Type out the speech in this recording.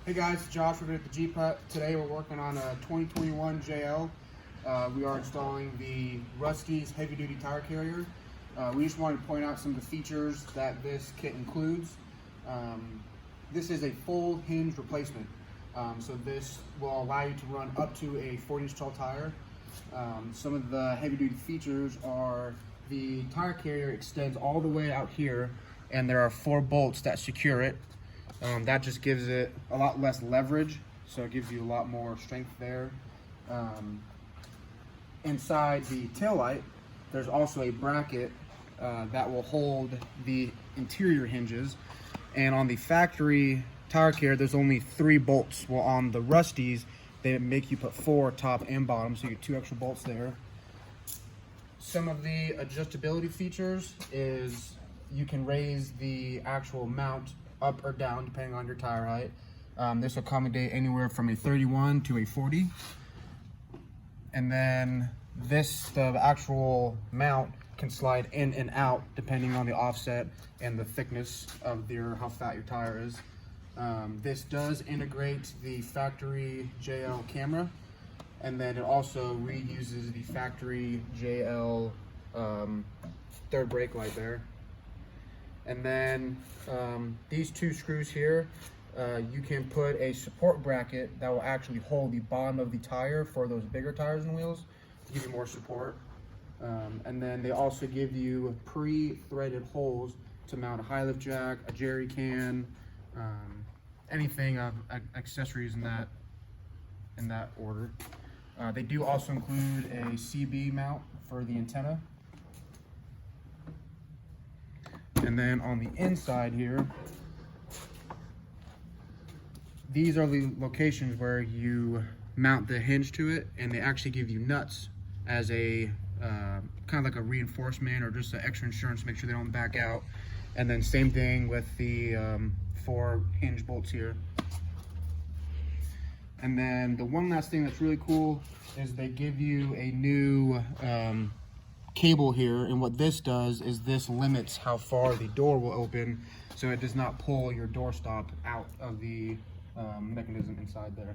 Hey guys, Josh. We're at the Jeep Hut. Today we're working on a 2021 JL. We are installing the Rusty's heavy duty tire carrier. We just wanted to point out some of the features that this kit includes. This is a full hinge replacement. So this will allow you to run up to a 40-inch tall tire. Some of the heavy duty features are the tire carrier extends all the way out here, and there are 4 bolts that secure it. That just gives it a lot less leverage, so it gives you a lot more strength there. Inside the taillight, there's also a bracket that will hold the interior hinges. And on the factory tire carrier, there's only 3 bolts. Well, on the Rusty's, they make you put 4 top and bottom, so you get 2 extra bolts there. Some of the adjustability features is you can raise the actual mount up or down depending on your tire height. This will accommodate anywhere from a 31 to a 40. And then the actual mount can slide in and out depending on the offset and the thickness of how fat your tire is. This does integrate the factory JL camera, and then it also reuses the factory JL third brake light there. And then these 2 screws here, you can put a support bracket that will actually hold the bottom of the tire for those bigger tires and wheels to give you more support. And then they also give you pre-threaded holes to mount a high lift jack, a jerry can, anything of accessories in that order. They do also include a CB mount for the antenna. And then on the inside here, these are the locations where you mount the hinge to it, and they actually give you nuts as a kind of like a reinforcement or just an extra insurance to make sure they don't back out. And then same thing with the 4 hinge bolts here. And then the one last thing that's really cool is they give you a new cable here, and what this does is this limits how far the door will open, so it does not pull your doorstop out of the mechanism inside there.